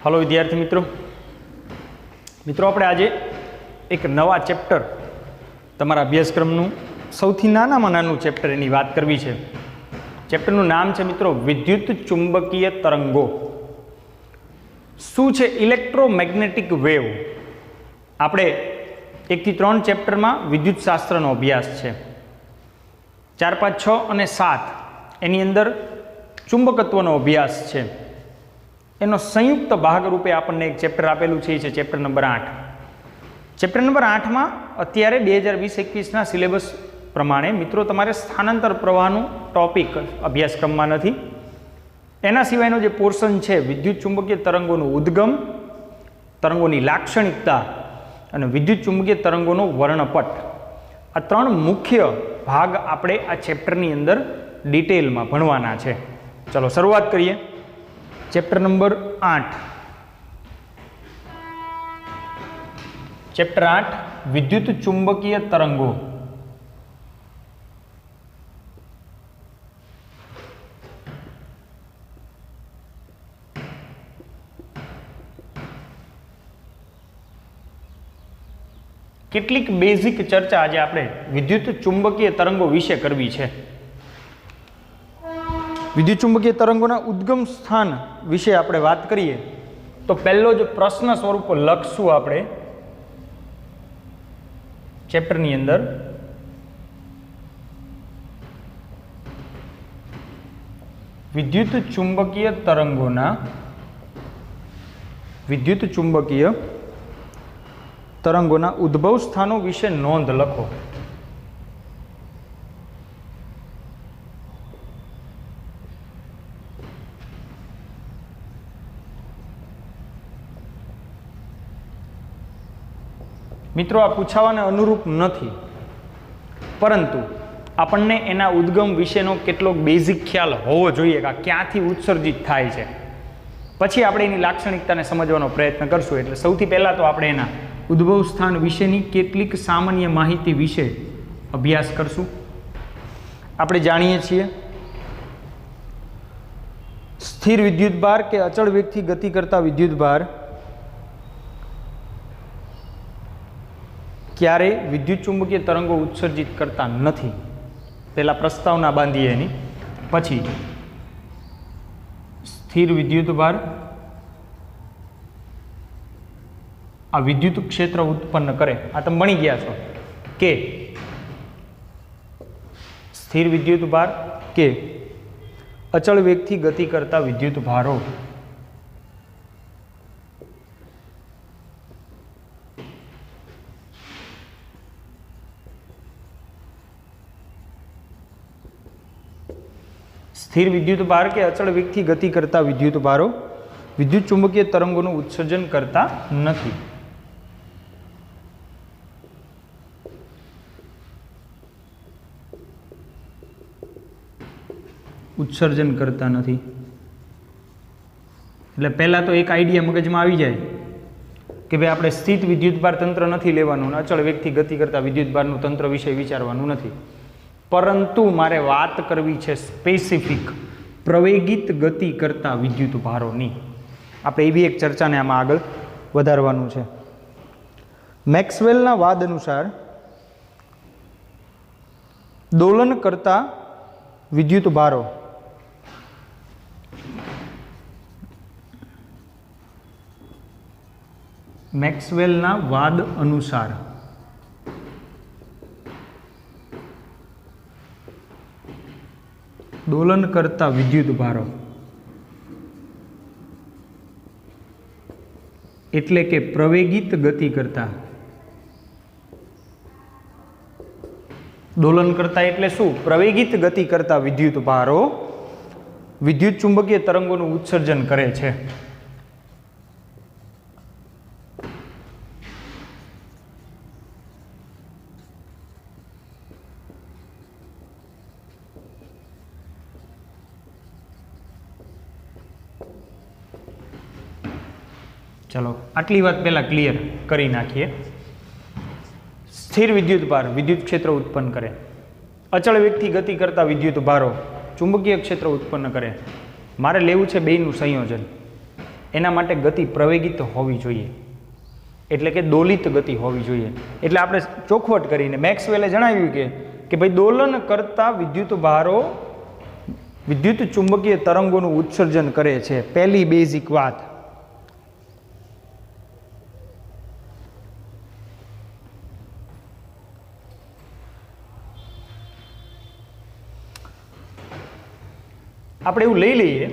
Hello विद्यार्थी मित्रों આપણે આજે એક નવા ચેપ્ટર તમારા અભ્યાસક્રમનું સૌથી નાનામાં નાનું ચેપ્ટર એની વાત કરવી છે। ચેપ્ટરનું નામ છે મિત્રો વિદ્યુત ચુંબકીય તરંગો। શું છે ઇલેક્ટ્રોમેગ્નેટિક વેવ? આપણે 1 થી 3 ચેપ્ટરમાં વિદ્યુત શાસ્ત્રનો અભ્યાસ છે। 4, 5, 6 અને 7 એની અંદર ચુંબકત્વનો અભ્યાસ છે। એનો સંયુક્ત ભાગરૂપે આપણને એક ચેપ્ટર આપેલું છે, એ છે ચેપ્ટર નંબર 8। ચેપ્ટર નંબર 8માં અત્યારે 2020-21ના સિલેબસ પ્રમાણે મિત્રો તમારે સ્થાનાંતર પ્રવાહનું ટોપિક અભ્યાસક્રમમાં નથી। એના સિવાયનો જે પોર્શન છે વિદ્યુત ચુંબકીય તરંગોનું ઉદ્ગમ, તરંગોની લાક્ષણિકતા અને વિદ્યુત ચુંબકીય તરંગોનો વર્ણપટ, આ 3 મુખ્ય ભાગ આપણે આ ચેપ્ટરની અંદર ડિટેલમાં ભણવાના છે। ચલો શરૂઆત કરીએ। ચેપ્ટર નંબર 8, ચેપ્ટર 8 વિદ્યુત ચુંબકીય તરંગો। કેટલીક બેઝિક ચર્ચા આજે આપણે વિદ્યુત ચુંબકીય તરંગો વિશે કરવી છે। વિદ્યુત ચુંબકીય તરંગોના ઉદ્ગમ સ્થાન વિશે આપણે વાત કરીએ તો પહેલો જ પ્રશ્ન સ્વરૂપ લખશું આપણે ચેપ્ટરની અંદર। વિદ્યુત ચુંબકીય તરંગોના ઉદ્ભવ સ્થાનો વિશે નોંધ લખો। મિત્રો આ પૂછાવાને અનુરૂપ નથી, પરંતુ આપણને એના ઉદ્ગમ વિશેનો કેટલોક બેઝિક ખ્યાલ હોવો જોઈએ કે ક્યાંથી ઉત્સર્જિત થાય છે, પછી આપણે એની લાક્ષણિકતાને સમજવાનો પ્રયત્ન કરશું। એટલે સૌથી પહેલાં તો આપણે એના ઉદ્ભવ સ્થાન વિશેની કેટલીક સામાન્ય માહિતી વિશે અભ્યાસ કરશું। આપણે જાણીએ છીએ સ્થિર વિદ્યુતભાર કે અચળ વેગથી ગતિ કરતા વિદ્યુતભાર ક્યારે વિદ્યુત ચુંબકીય તરંગો ઉત્સર્જિત કરતા નથી। પહેલા પ્રસ્તાવના બાંધીએ એની, પછી સ્થિર વિદ્યુતભાર આ વિદ્યુત ક્ષેત્ર ઉત્પન્ન કરે। આ તમે ભણી ગયા છો કે સ્થિર વિદ્યુતભાર કે અચળ વેગથી ગતિ કરતા વિદ્યુતભારો સ્થિર વિદ્યુતભાર કે અચળ વેગથી ગતિ કરતા વિદ્યુતભારો વિદ્યુત ચુંબકીય તરંગોનું ઉત્સર્જન કરતા નથી। એટલે પહેલા તો એક આઈડિયા મગજમાં આવી જાય કે ભાઈ આપણે સ્થિત વિદ્યુતભાર તંત્ર નથી લેવાનું, અચળ વેગથી ગતિ કરતા વિદ્યુતભારનું તંત્ર વિશે વિચારવાનું નથી, પરંતુ મારે વાત કરવી છે સ્પેસિફિક પ્રવેગિત ગતિ કરતા વિદ્યુતભારોની। આપણે એવી એક ચર્ચાને આમાં આગળ વધારવાનું છે। મેક્સવેલના વાદ અનુસાર દોલન કરતા વિદ્યુતભારો મેક્સવેલના વાદ અનુસાર દોલન કરતા વિદ્યુતભારો એટલે કે પ્રવેગિત ગતિ કરતા, દોલન કરતા એટલે શું? પ્રવેગિત ગતિ કરતા વિદ્યુતભારો વિદ્યુત ચુંબકીય તરંગોનું ઉત્સર્જન કરે છે। ચલો આટલી વાત પહેલા ક્લિયર કરી નાખીએ। સ્થિર વિદ્યુતભાર વિદ્યુત ક્ષેત્ર ઉત્પન્ન કરે, અચળ વેગથી ગતિ કરતા વિદ્યુતભારો ચુંબકીય ક્ષેત્ર ઉત્પન્ન કરે। મારે લેવું છે બેયનું સંયોજન। એના માટે ગતિ પ્રવેગિત હોવી જોઈએ, એટલે કે દોલિત ગતિ હોવી જોઈએ. એટલે આપણે ચોખવટ કરીને મેક્સવેલે જણાવ્યું કે ભાઈ દોલન કરતા વિદ્યુત ભારો વિદ્યુત ચુંબકીય તરંગોનું ઉત્સર્જન કરે છે. પહેલી બેઝિક વાત. આપણે એવું લઈ લઈએ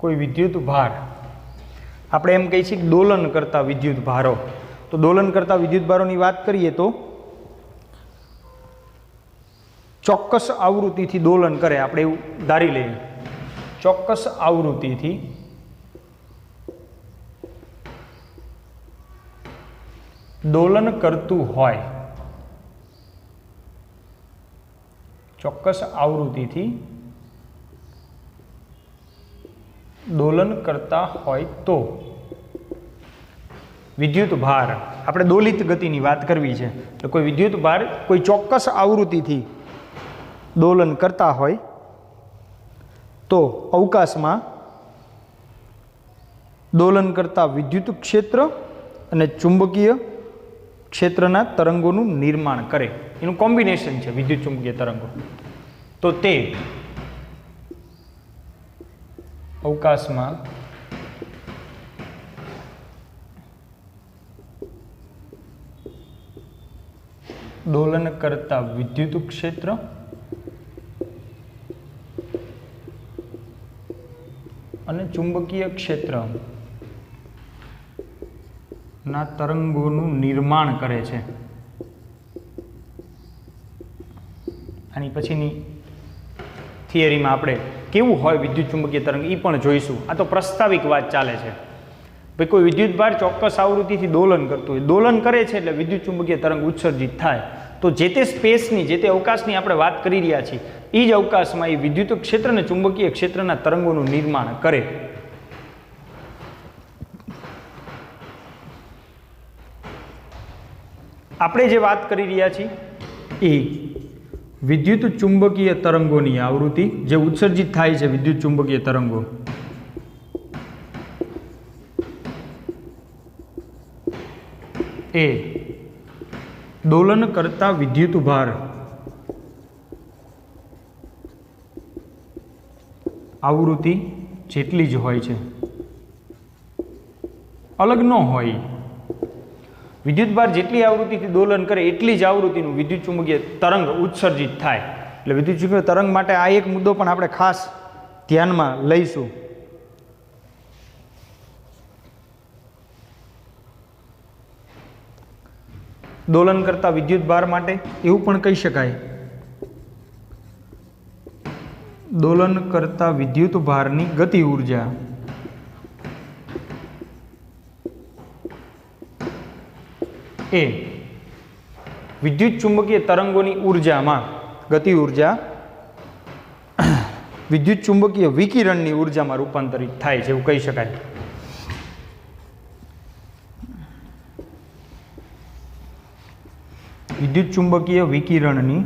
કોઈ વિદ્યુત ભાર, આપણે એમ કહીએ છીએ કે દોલન કરતા વિદ્યુત ભારો. તો દોલન કરતા વિદ્યુત ભારોની વાત કરીએ તો ચોક્કસ આવૃત્તિથી દોલન કરે, આપણે એવું ધારી લઈએ. ચોક્કસ આવૃત્તિથી દોલન કરતું હોય, ચોક્કસ આવૃત્તિથી દોલન કરતા હોય તો વિદ્યુત ભાર, આપણે દોલિત ગતિની વાત કરવી છે, તો કોઈ વિદ્યુત ભાર કોઈ ચોક્કસ આવૃત્તિથી દોલન કરતા હોય તો અવકાશમાં દોલન કરતા વિદ્યુત ક્ષેત્ર અને ચુંબકીય ક્ષેત્રના તરંગોનું નિર્માણ કરે. એનું કોમ્બિનેશન છે વિદ્યુત ચુંબકીય તરંગો. તો તે અવકાશમાં દોલન કરતા વિદ્યુત ક્ષેત્ર અને ચુંબકીય ક્ષેત્ર ના તરંગોનું નિર્માણ કરે છે. આની પછીની થિયરીમાં આપણે કેવું હોય વિદ્યુત ચુંબકીય તરંગ એ પણ જોઈશું. આ તો પ્રસ્તાવિક વાત ચાલે છે. ભાઈ કોઈ વિદ્યુત ભાર ચોક્કસ આવૃત્તિથી દોલન કરતું હોય, દોલન કરે છે એટલે વિદ્યુત ચુંબકીય તરંગ ઉત્સર્જિત થાય. તો જે તે સ્પેસની, જે તે અવકાશની આપણે વાત કરી રહ્યા છીએ, એ જ અવકાશમાં એ વિદ્યુત ક્ષેત્ર અને ચુંબકીય ક્ષેત્રના તરંગોનું નિર્માણ કરે. આપણે જે વાત કરી રહ્યા છીએ એ વિદ્યુત ચુંબકીય તરંગોની આવૃત્તિ જે ઉત્સર્જિત થાય છે, વિદ્યુત ચુંબકીય તરંગો એ દોલન કરતા વિદ્યુત ભાર આવૃત્તિ જેટલી જ હોય છે, અલગ ન હોય. વિદ્યુત ભાર જેટલી આવૃત્તિથી દોલન કરે એટલી જ આવૃત્તિનું વિદ્યુત ચુંબકીય તરંગ ઉત્સર્જિત થાય. એટલે વિદ્યુત ચુંબકીય તરંગ માટે આ એક મુદ્દો પણ આપણે ખાસ ધ્યાનમાં લઈશું. દોલન કરતા વિદ્યુત ભાર માટે એવું પણ કહી શકાય, દોલન કરતા વિદ્યુત ભારની ગતિ ઉર્જા એ વિદ્યુત ચુંબકીય તરંગોની ઉર્જામાં ગતિ ઉર્જા વિદ્યુત ચુંબકીય વિકિરણની ઉર્જામાં રૂપાંતરિત થાય છે, એવું કહી શકાય. વિદ્યુત ચુંબકીય વિકિરણની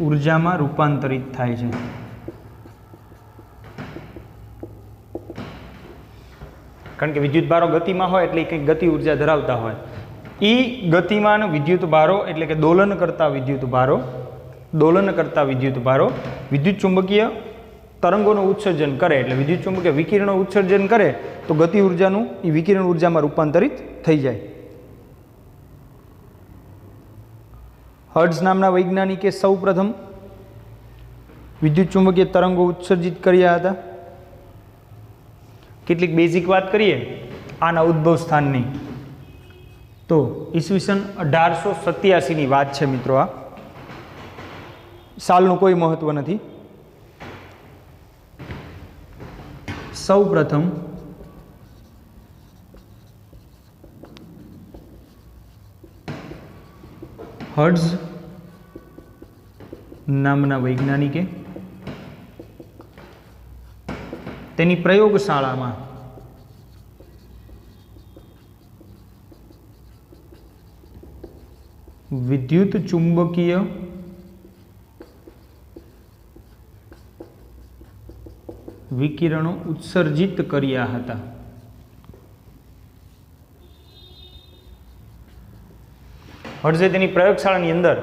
ઉર્જામાં રૂપાંતરિત થાય છે. કારણ કે વિદ્યુત ભારો ગતિમાં હોય એટલે કંઈક ગતિ ઉર્જા ધરાવતા હોય. એ ગતિમાન વિદ્યુત ભારો એટલે કે દોલન કરતા વિદ્યુત ભારો વિદ્યુત ચુંબકીય તરંગોનું ઉત્સર્જન કરે, એટલે વિદ્યુત ચુંબકીય વિકિરણો ઉત્સર્જન કરે તો ગતિ ઉર્જાનું એ વિકિરણ ઉર્જામાં રૂપાંતરિત થઈ જાય. હર્ટ્ઝ નામના વૈજ્ઞાનિકે સૌ પ્રથમ વિદ્યુત ચુંબકીય તરંગો ઉત્સર્જિત કર્યા હતા. કેટલીક બેઝિક વાત કરીએ આના ઉદ્ભવ સ્થાનની, તો ઈસવીસન 1887ની વાત છે મિત્રો. આ સાલનું કોઈ મહત્વ નથી. સૌ પ્રથમ હર્ટ્ઝ નામના વૈજ્ઞાનિકે તેની પ્રયોગશાળામાં વિદ્યુત ચુંબકીય વિકિરણો ઉત્સર્જિત કર્યા હતા. હર્ઝે તેની પ્રયોગશાળાની અંદર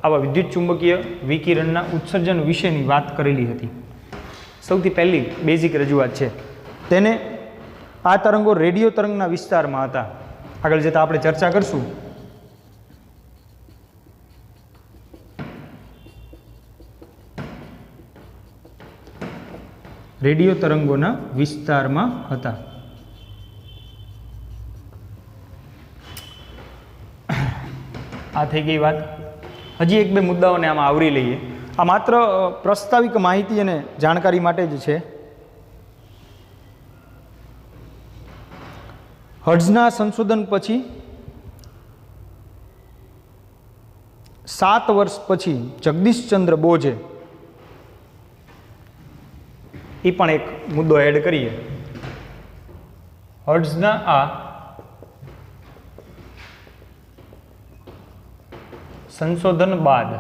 આવા વિદ્યુત ચુંબકીય વિકિરણના ઉત્સર્જન વિશેની વાત કરેલી હતી. સૌથી પહેલી બેઝિક રજૂઆત છે. તેને આ તરંગો રેડિયો તરંગના વિસ્તારમાં હતા. આગળ જતાં આપણે ચર્ચા કરશું. રેડિયો તરંગોના વિસ્તારમાં હતા. આ થઈ ગઈ વાત. હજી એક બે મુદ્દાઓને આમાં આવરી લઈએ. આ માત્ર પ્રસ્તાવિક માહિતી અને જાણકારી માટે જ છે. હર્ટ્ઝના સંશોધન પછી 7 વર્ષ પછી જગદીશચંદ્ર બોઝે એ પણ એક મુદ્દો એડ કરીએ. હર્ટ્ઝના આ સંશોધન બાદ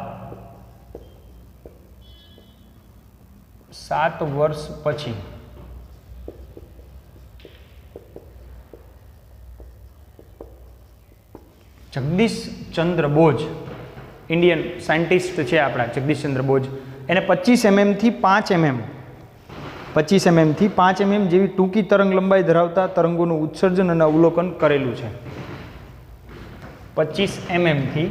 7 વર્ષ પછી જગદીશચંદ્ર બોઝ, ઇન્ડિયન સાયન્ટિસ્ટ છે આપણા જગદીશચંદ્ર બોઝ, એને 25 mm થી 5 mm 25 mm થી 5 mm જેવી ટૂંકી તરંગ લંબાઈ ધરાવતા તરંગોનું ઉત્સર્જન અને અવલોકન કરેલું છે. 25 mm થી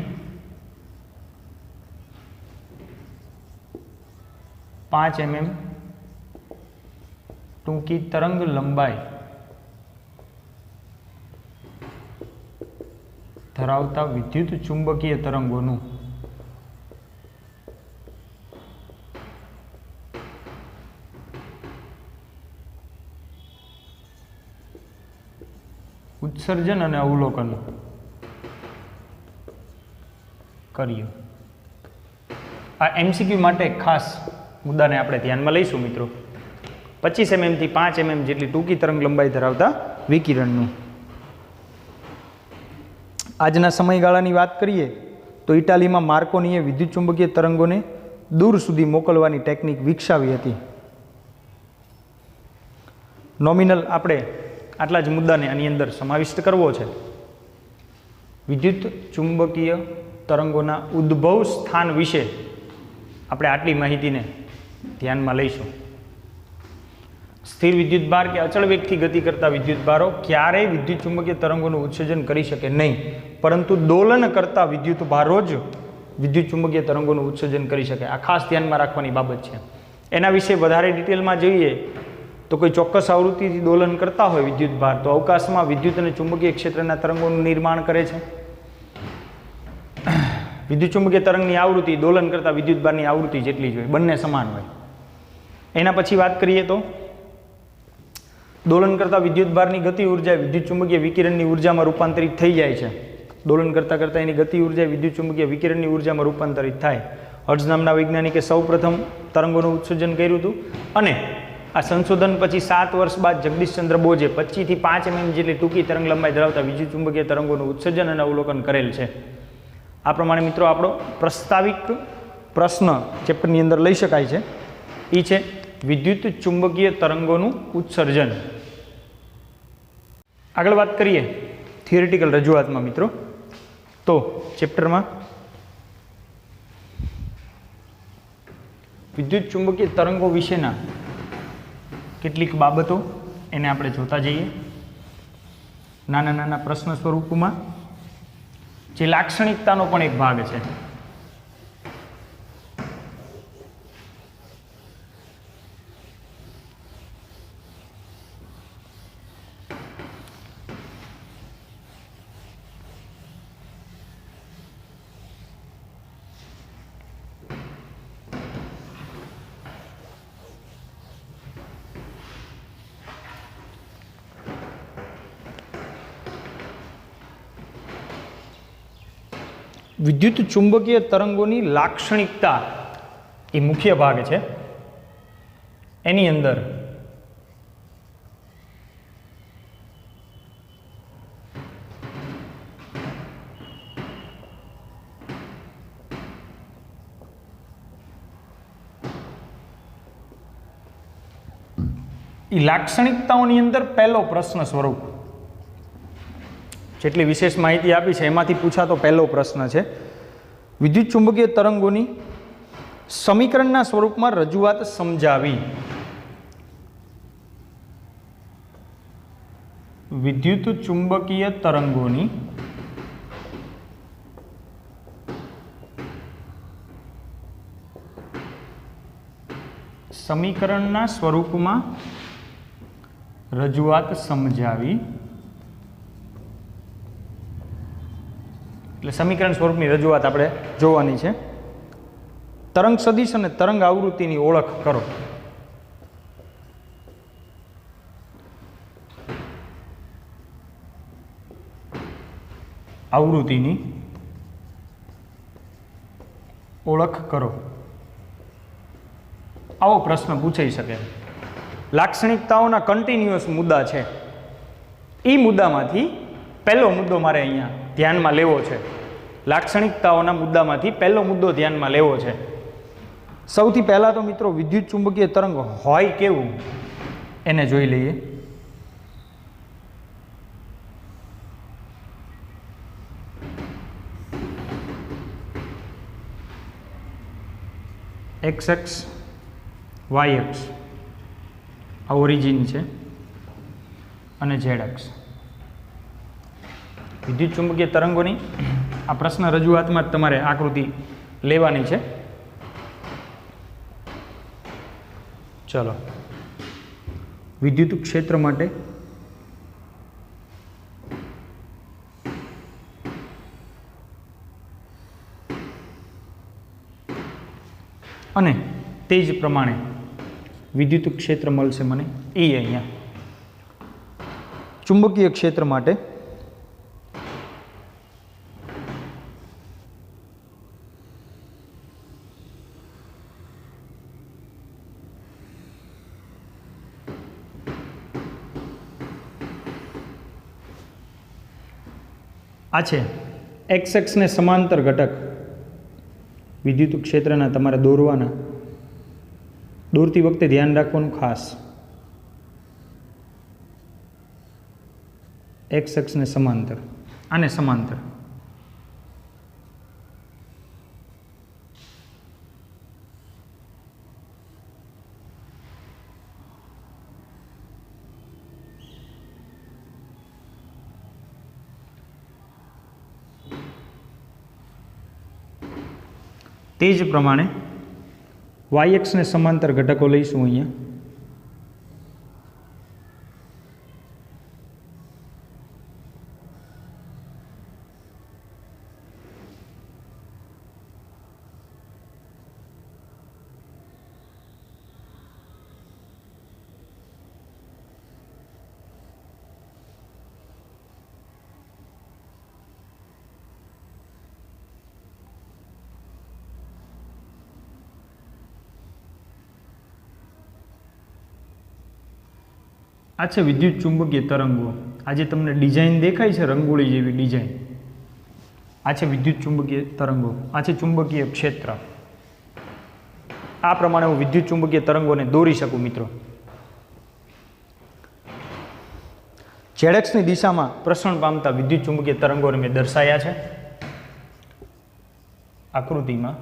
5 mm ટૂંકી તરંગ લંબાઈ ધરાવતા વિદ્યુત ચુંબકીય તરંગોનું ઉત્સર્જન અને અવલોકન કર્યું. આ MCQ માટે ખાસ મુદ્દાને આપણે ધ્યાનમાં લઈશું મિત્રો. 25 mm થી 5 mm જેટલી ટૂંકી તરંગ લંબાઈ ધરાવતા વિકિરણનું. આજના સમયગાળાની વાત કરીએ તો ઇટાલીમાં માર્કોનીએ વિદ્યુત ચુંબકીય તરંગોને દૂર સુધી મોકલવાની ટેકનિક વિકસાવી હતી. નોમિનલ આપણે આટલા જ મુદ્દાને આની અંદર સમાવિષ્ટ કરવો છે. વિદ્યુત ચુંબકીય તરંગોના ઉદ્ભવ સ્થાન વિશે આપણે આટલી માહિતીને ધ્યાનમાં લઈશું. સ્થિર વિદ્યુતભાર કે અચળ વેગથી ગતિ કરતા વિદ્યુતભારો ક્યારેય વિદ્યુત ચુંબકીય તરંગોનું ઉત્સર્જન કરી શકે નહીં, પરંતુ દોલન કરતા વિદ્યુતભારો જ વિદ્યુત ચુંબકીય તરંગોનું ઉત્સર્જન કરી શકે. આ ખાસ ધ્યાનમાં રાખવાની બાબત છે. એના વિશે વધારે ડિટેલમાં જોઈએ તો કોઈ ચોક્કસ આવૃત્તિથી દોલન કરતા હોય વિદ્યુતભાર તો અવકાશમાં વિદ્યુત અને ચુંબકીય ક્ષેત્રના તરંગોનું નિર્માણ કરે છે. વિદ્યુત ચુંબકીય તરંગની આવૃત્તિ દોલન કરતા વિદ્યુતભારની આવૃત્તિ જેટલી જ હોય, બંને સમાન હોય. એના પછી વાત કરીએ તો દોલન કરતા વિદ્યુતભારની ગતિ ઉર્જા વિદ્યુત ચુંબકીય વિકિરણની ઉર્જામાં રૂપાંતરિત થઈ જાય છે. દોલન કરતાં કરતાં એની ગતિ ઉર્જા વિદ્યુત ચુંબકીય વિકિરણની ઉર્જામાં રૂપાંતરિત થાય. હર્ટ્ઝ નામના વૈજ્ઞાનિકે સૌપ્રથમ તરંગોનું ઉત્સર્જન કર્યું હતું અને આ સંશોધન પછી 7 વર્ષ બાદ જગદીશચંદ્ર બોઝે 25 થી 5 mm જેટલી ટૂંકી તરંગ લંબાઈ ધરાવતા વિદ્યુત ચુંબકીય તરંગોનું ઉત્સર્જન અને અવલોકન કરેલ છે. આ પ્રમાણે મિત્રો આપણો પ્રસ્તાવિક પ્રશ્ન ચેપ્ટરની અંદર લઈ શકાય છે. એ છે વિદ્યુત ચુંબકીય તરંગોનું ઉત્સર્જન. આગળ વાત કરીએ થિયરિટિકલ રજૂઆતમાં મિત્રો, તો ચેપ્ટરમાં વિદ્યુત ચુંબકીય તરંગો વિશેના કેટલીક બાબતો એને આપણે જોતા જઈએ. નાના નાના પ્રશ્ન સ્વરૂપમાં જે લાક્ષણિકતાનો પણ એક ભાગ છે. વિદ્યુત ચુંબકીય તરંગોની લાક્ષણિકતા એ મુખ્ય ભાગ છે. એની અંદર એ લાક્ષણિકતાઓની અંદર પહેલો પ્રશ્ન સ્વરૂપ, જેટલી વિશેષ માહિતી આપી છે એમાંથી પૂછાતો પહેલો પ્રશ્ન છે, વિદ્યુત ચુંબકીય તરંગોની સમીકરણના સ્વરૂપમાં રજૂઆત સમજાવી. વિદ્યુત ચુંબકીય તરંગોની સમીકરણના સ્વરૂપમાં રજૂઆત સમજાવી. એટલે સમીકરણ સ્વરૂપની રજૂઆત આપણે જોવાની છે. તરંગ સદિશ અને તરંગ આવૃત્તિની ઓળખ કરો. આવૃત્તિની ઓળખ કરો. આવો પ્રશ્ન પૂછાઈ શકે. લાક્ષણિકતાઓના કન્ટિન્યુઅસ મુદ્દા છે. એ મુદ્દામાંથી પહેલો મુદ્દો મારે અહીંયા ધ્યાનમાં લેવો છે. લાક્ષણિકતાઓના મુદ્દામાંથી પહેલો મુદ્દો ધ્યાનમાં લેવો છે. સૌથી પહેલાં તો મિત્રો વિદ્યુત ચુંબકીય તરંગ હોય કેવું એને જોઈ લઈએ. એક્સ એક્સ વાય એક્સ આ ઓરિજિન છે અને ઝેડ એક્સ. વિદ્યુત ચુંબકીય તરંગોની આ પ્રશ્ન રજૂઆતમાં જ તમારે આકૃતિ લેવાની છે. ચલો, વિદ્યુત ક્ષેત્ર માટે અને તે જ પ્રમાણે વિદ્યુત ક્ષેત્ર મળશે મને એ અહીંયા. ચુંબકીય ક્ષેત્ર માટે આ છે એક્સ એક્સને સમાંતર ઘટક વિદ્યુત ક્ષેત્રના તમારે દોરવાના. દોરતી વખતે ધ્યાન રાખવાનું ખાસ, એક્સ એક્સને સમાંતર, આને સમાંતર. તે જ પ્રમાણે વાય એક્સને સમાંતર ઘટકો લઈશું અહીંયા. આ છે વિદ્યુત ચુંબકીય તરંગો. આ જે તમને ડિઝાઇન દેખાય છે રંગોળી જેવી ડિઝાઇન, આ છે વિદ્યુત ચુંબકીય તરંગો. આ છે ચુંબકીય ક્ષેત્ર. આ પ્રમાણે હું વિદ્યુત ચુંબકીય તરંગોને દોરી શકું મિત્રો. ઝેડએક્સની દિશામાં પ્રસરણ પામતા વિદ્યુત ચુંબકીય તરંગોને મેં દર્શાવ્યા છે આકૃતિમાં.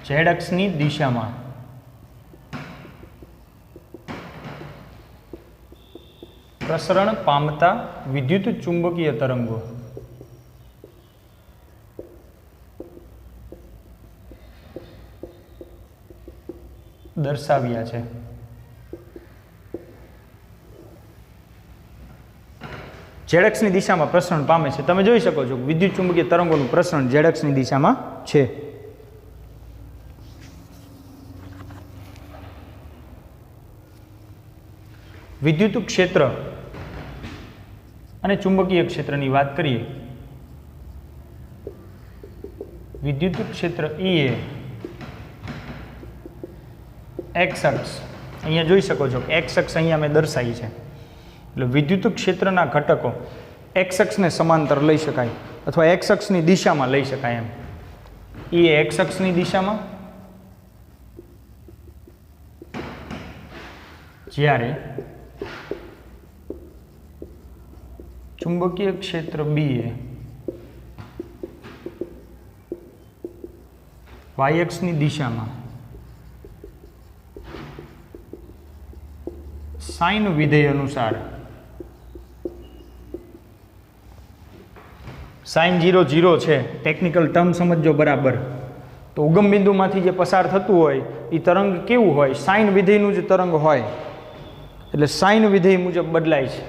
ઝેડએક્સની દિશામાં પ્રસરણ પામતા વિદ્યુત ચુંબકીય તરંગો દર્શાવ્યા છે. ઝેડએક્સની દિશામાં પ્રસરણ પામે છે. તમે જોઈ શકો છો વિદ્યુત ચુંબકીય તરંગોનું પ્રસરણ ઝેડએક્સની દિશામાં છે. વિદ્યુત ક્ષેત્ર અને ચુંબકીય ક્ષેત્રની વાત કરીએ. વિદ્યુત ક્ષેત્ર E એ એક્સ અક્ષ, અહીંયા જોઈ શકો છો કે એક્સ અક્ષ અહીંયા મેં દર્શાવી છે. એટલે વિદ્યુત ક્ષેત્રના ઘટકો એક્સ અક્ષને સમાંતર લઈ શકાય અથવા એક્સ અક્ષની દિશામાં લઈ શકાય એમ. E એ એક્સ અક્ષની દિશામાં જ્યારે ચુંબકીય ક્ષેત્ર બી એ વાય અક્ષની દિશામાં સાઇન વિધેય અનુસાર સાઇન 0 0 છે, ટેકનિકલ ટર્મ સમજો બરાબર. તો ઉગમ બિંદુમાંથી જે પસાર થતું હોય એ તરંગ કેવું હોય? સાઇન વિધેયનું જ તરંગ હોય, એટલે સાઇન વિધેય મુજબ બદલાય છે.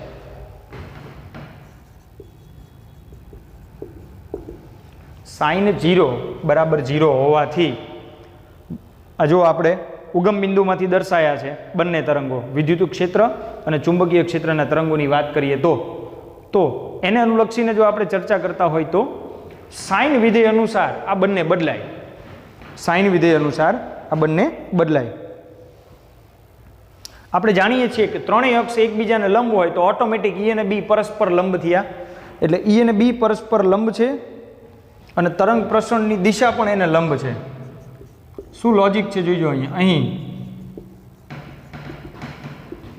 સાઇન 0 બરાબર 0 હોવાથી આ જો આપણે ઉગમ બિંદુમાંથી દર્શાયા છે બંને તરંગો, વિદ્યુત ક્ષેત્ર અને ચુંબકીય ક્ષેત્રના તરંગોની વાત કરીએ તો એને અનુલક્ષીને જો આપણે ચર્ચા કરતા હોય તો સાઇન વિધેય અનુસાર આ બંને બદલાય. સાઇન વિધેય અનુસાર આ બંને બદલાય. આપણે જાણીએ છીએ કે ત્રણેય અક્ષ એકબીજાને લંબ હોય તો ઓટોમેટિક ઈ અને બી પરસ્પર લંબ થયા, એટલે ઈ અને બી પરસ્પર લંબ છે અને તરંગ પ્રસરણની દિશા પણ એને લંબ છે. શું લોજિક છે જોઈજો અહીંયા. અહીં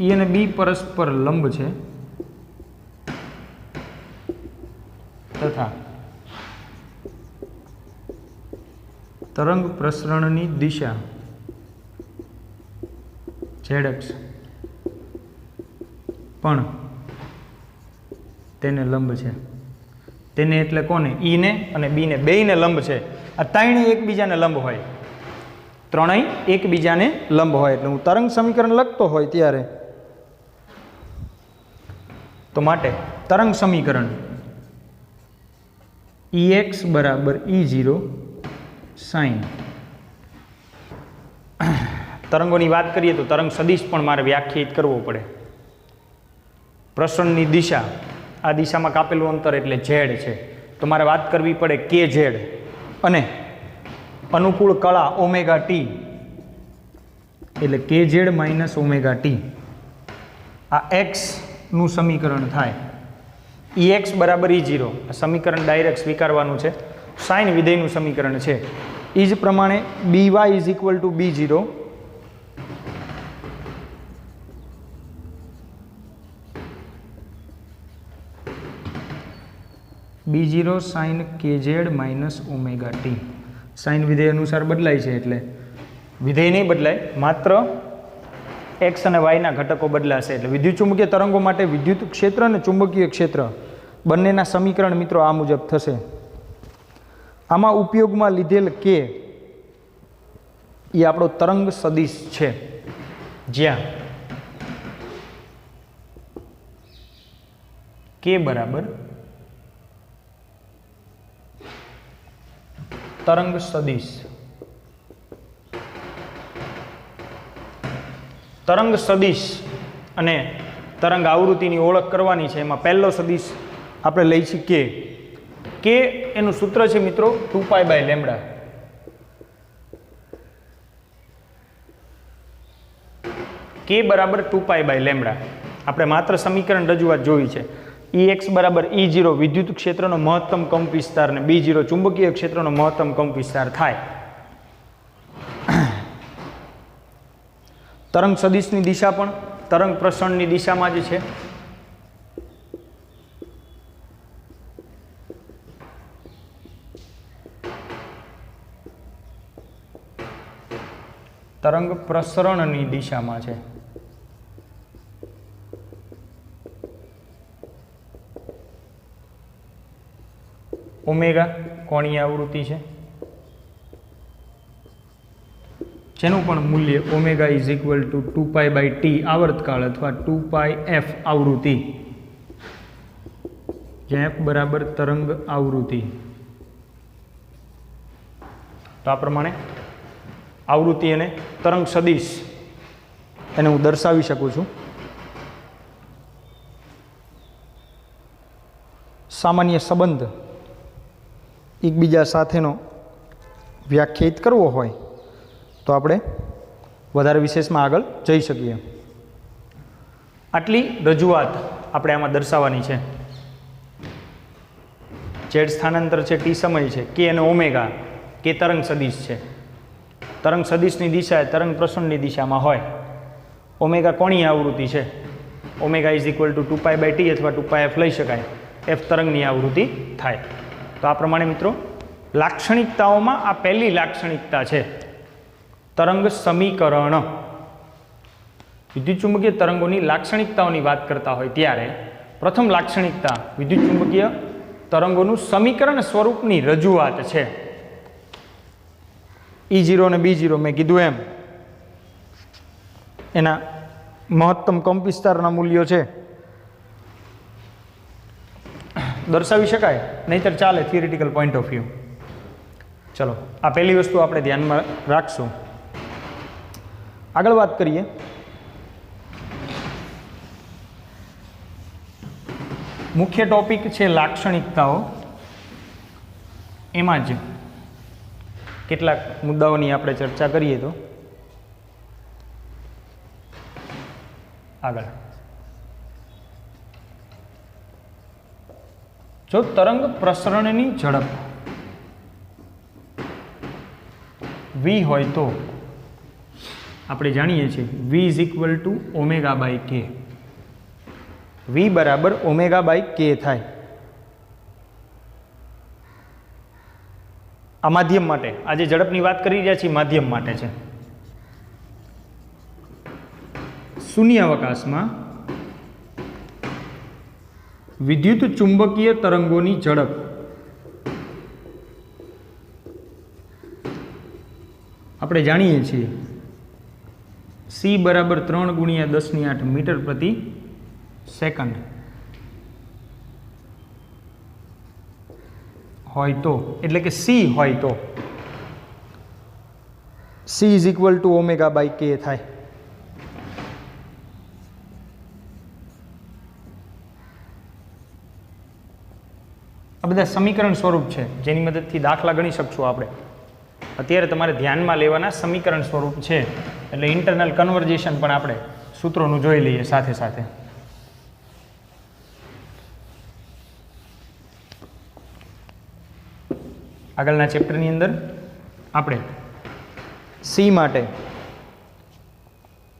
ઈ અને બી પરસ્પર લંબ છે તથા તરંગ પ્રસરણની દિશા ઝેડ અક્ષ પણ તેને લંબ છે. તેને એટલે કોને? ઈને અને બીને, બેયને લંબ છે. આ ત્રણેય એકબીજાને લંબ હોય, ત્રણેય એકબીજાને લંબ હોય. એટલે હું તરંગ સમીકરણ લખતો હોય ત્યારે તો માટે તરંગ સમીકરણ Ex બરાબર E0 સાઇન. તરંગોની વાત કરીએ તો તરંગ સદિશ પણ મારે વ્યાખ્યાયિત કરવો પડે. પ્રસરણની દિશા, આ દિશામાં કાપેલું અંતર એટલે ઝેડ છે, તો મારે વાત કરવી પડે કે ઝેડ, અને અનુકૂળ કળા ઓમેગા ટી એટલે કે ઝેડ માઇનસ ઓમેગા ટી. આ એક્સનું સમીકરણ થાય. Ex બરાબર E0, આ સમીકરણ ડાયરેક્ટ સ્વીકારવાનું છે. સાઇન વિધેયનું સમીકરણ છે. એ જ પ્રમાણે BY is equal to B0 B0 sine KZ minus omega t. Sine વિધેય અનુસાર બદલાય છે, એટલે વિધેય નહીં બદલાય, માત્ર એક્સ અને વાયના ઘટકો બદલાશે. એટલે વિદ્યુત ચુંબકીય તરંગો માટે વિદ્યુત ક્ષેત્ર અને ચુંબકીય ક્ષેત્ર બંનેના સમીકરણ મિત્રો આ મુજબ થશે. આમાં ઉપયોગમાં લીધેલ કે એ આપણો તરંગ સદિશ છે, જ્યાં કે બરાબર તરંગ સદિશ. તરંગ સદિશ અને તરંગ આવૃત્તિની ઓળખ કરવાની છે. એમાં પહેલો સદિશ આપણે લઈ છીએ કે એનું સૂત્ર છે મિત્રો 2π/λ. કે બરાબર 2π/λ. આપણે માત્ર સમીકરણ રજૂઆત જોઈ છે. Ex બરાબર E0 વિદ્યુત ક્ષેત્રનો મહત્તમ કંપ વિસ્તાર ને B0 ચુંબકીય ક્ષેત્રનો મહત્તમ કંપ વિસ્તાર થાય. તરંગ સદિશની દિશા પણ તરંગ પ્રસરણની દિશામાં જ છે. તરંગ પ્રસરણની દિશામાં છે. ઓમેગા કોણીય આવૃત્તિ છે, જેનું પણ મૂલ્ય omega is equal two 2π/t આવર્તકાળ અથવા 2πf આવૃત્તિ, જ્યાં f બરાબર તરંગ આવૃત્તિ. તો આ પ્રમાણે આવૃત્તિ અને તરંગ સદિશ એને હું દર્શાવી શકું છું. સામાન્ય સંબંધ એકબીજા સાથેનો વ્યાખ્યાયિત કરવો હોય તો આપણે વધારે વિશેષમાં આગળ જઈ શકીએ. આટલી રજૂઆત આપણે આમાં દર્શાવવાની છે. ઝેડ સ્થાનાંતર છે, ટી સમય છે, કે અને ઓમેગા કે તરંગ સદિશ છે. તરંગ સદિશની દિશા એ તરંગ પ્રસરણની દિશામાં હોય. ઓમેગા કોની આવૃત્તિ છે? Omega is equal two 2π/t અથવા 2πf લઈ શકાય. એફ તરંગની આવૃત્તિ થાય. તો આ પ્રમાણે મિત્રો લાક્ષણિકતાઓમાં આ પહેલી લાક્ષણિકતા છે તરંગ સમીકરણ. વિદ્યુતચુંબકીય તરંગોની લાક્ષણિકતાઓની વાત કરતા હોય ત્યારે પ્રથમ લાક્ષણિકતા વિદ્યુતચુંબકીય તરંગોનું સમીકરણ સ્વરૂપની રજૂઆત છે. E0 અને B0 મેં કીધું એમ એના મહત્તમ કંપવિસ્તારના મૂલ્યો છે, દર્શાવી શકાય, નહીતર ચાલે થિયરિટિકલ પોઈન્ટ ઓફ વ્યૂ. ચલો, આ પહેલી વસ્તુ આપણે ધ્યાનમાં રાખશું. આગળ વાત કરીએ. મુખ્ય ટોપિક છે લાક્ષણિકતાઓ. એમાં જ કેટલાક મુદ્દાઓની આપણે ચર્ચા કરીએ. તો આગળ, જો તરંગ પ્રસરણની ઝડપ v હોય તો આપણે જાણીએ છીએ v is equal two ω/k. v બરાબર ω/k થાય. આ માધ્યમ માટે, આજે ઝડપની વાત કરી રહ્યા છીએ, માધ્યમ માટે છે. શૂન્યાવકાશમાં વિદ્યુત ચુંબકીય તરંગોની ઝડપ આપણે જાણીએ છીએ c બરાબર 3 × 10⁸ મીટર પ્રતિ સેકન્ડ હોય તો, એટલે કે c હોય તો c is equal two ω/k થાય. આ બધા સમીકરણ સ્વરૂપ છે જેની મદદથી દાખલા ગણી શકશું આપણે. અત્યારે તમારે ધ્યાનમાં લેવાના સમીકરણ સ્વરૂપ છે, એટલે ઇન્ટરનલ કન્વર્ઝેશન પણ આપણે સૂત્રોનું જોઈ લઈએ સાથે સાથે. આગળના ચેપ્ટરની અંદર આપણે સી માટે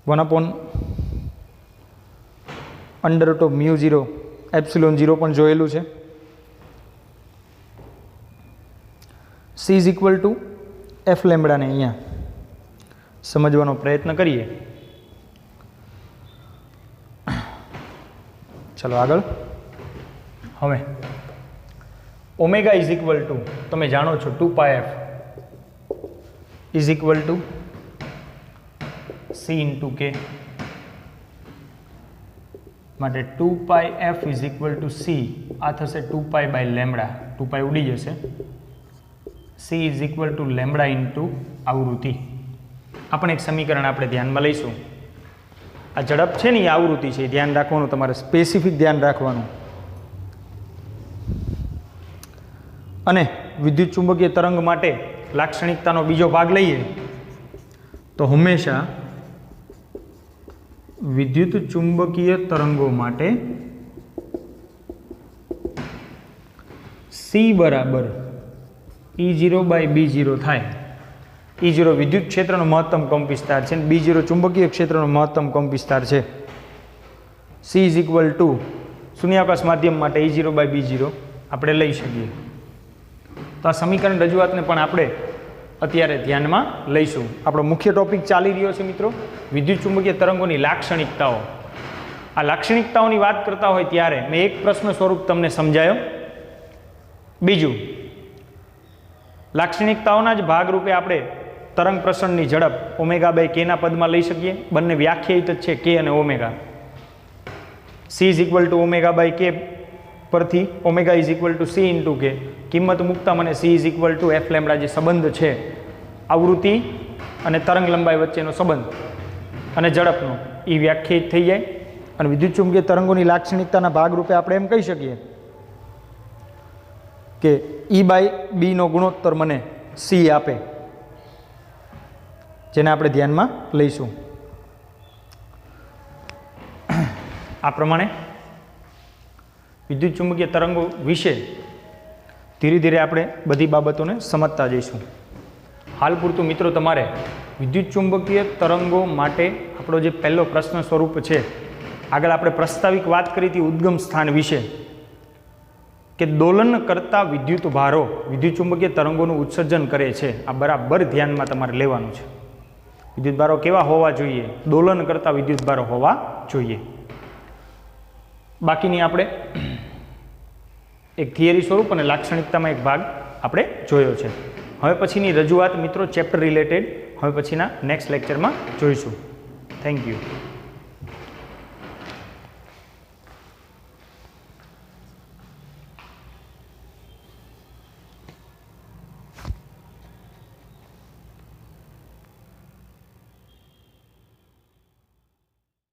1/√μ0 ε0 પણ જોયેલું છે. C is equal to f લેમ્બડાને અહીંયા સમજવાનો પ્રયત્ન કરીએ. ચલો આગળ. હવે ઓમેગા ઇઝ ઇક્વલ ટુ તમે જાણો છો 2πf is equal to c × k. માટે 2πf is equal to c, આ થશે 2π/λ, 2π ઉડી જશે. c is equal to λ into આવૃત્તિ. આ પણ એક સમીકરણ આપણે ધ્યાનમાં લઈશું. આ ઝડપ છે ને એ આવૃત્તિ છે, ધ્યાન રાખવાનું, તમારે સ્પેસિફિક ધ્યાન રાખવાનું. અને વિદ્યુત ચુંબકીય તરંગ માટે લાક્ષણિકતાનો બીજો ભાગ લઈએ તો હંમેશા વિદ્યુત ચુંબકીય તરંગો માટે c બરાબર E0/B0 થાય. E0 વિદ્યુત ક્ષેત્રનો મહત્તમ કંપવિસ્તાર છે અને B0 ચુંબકીય ક્ષેત્રનો મહત્તમ કંપવિસ્તાર છે. c ઇઝ ઇક્વલ ટુ શૂન્યાવકાશ માધ્યમ માટે E0/B0 આપણે લઈ શકીએ. તો આ સમીકરણ રજૂઆતને પણ આપણે અત્યારે ધ્યાનમાં લઈશું. આપણો મુખ્ય ટોપિક ચાલી રહ્યો છે મિત્રો, વિદ્યુત ચુંબકીય તરંગોની લાક્ષણિકતાઓ. આ લાક્ષણિકતાઓની વાત કરતા હોય ત્યારે મેં એક પ્રશ્ન સ્વરૂપ તમને સમજાયો. બીજું, લાક્ષણિકતાઓના જ ભાગરૂપે આપણે તરંગ પ્રસરણની ઝડપ ω/k ના પદમાં લઈ શકીએ. બંને વ્યાખ્યાયિત જ છે, k અને ω. c is equal two ω/k પરથી ω is equal to c × k કિંમત મૂકતા મને c is equal to f lambda જે સંબંધ છે આવૃત્તિ અને તરંગ લંબાઈ વચ્ચેનો સંબંધ અને ઝડપનો એ વ્યાખ્યાયિત થઈ જાય. અને વિદ્યુત ચુંબકીય તરંગોની લાક્ષણિકતાના ભાગરૂપે આપણે એમ કહી શકીએ કે E/B નો ગુણોત્તર મને c આપે, જેને આપણે ધ્યાનમાં લઈશું. આ પ્રમાણે વિદ્યુત ચુંબકીય તરંગો વિશે ધીરે ધીરે આપણે બધી બાબતોને સમજતા જઈશું. હાલ પૂરતું મિત્રો તમારે વિદ્યુત ચુંબકીય તરંગો માટે આપણો જે પહેલો પ્રશ્ન સ્વરૂપ છે, આગળ આપણે પ્રસ્તાવિક વાત કરી હતી ઉદ્ગમ સ્થાન વિશે, કે દોલન કરતા વિદ્યુત ભારો વિદ્યુત ચુંબકીય તરંગોનું ઉત્સર્જન કરે છે. આ બરાબર ધ્યાનમાં તમારે લેવાનું છે. વિદ્યુત ભારો કેવા હોવા જોઈએ? દોલન કરતા વિદ્યુત ભારો હોવા જોઈએ. બાકીની આપણે એક થિયરી સ્વરૂપ અને લાક્ષણિકતામાં એક ભાગ આપણે જોયો છે. હવે પછીની રજૂઆત મિત્રો ચેપ્ટર રિલેટેડ હવે પછીના નેક્સ્ટ લેક્ચરમાં જોઈશું. Thank you.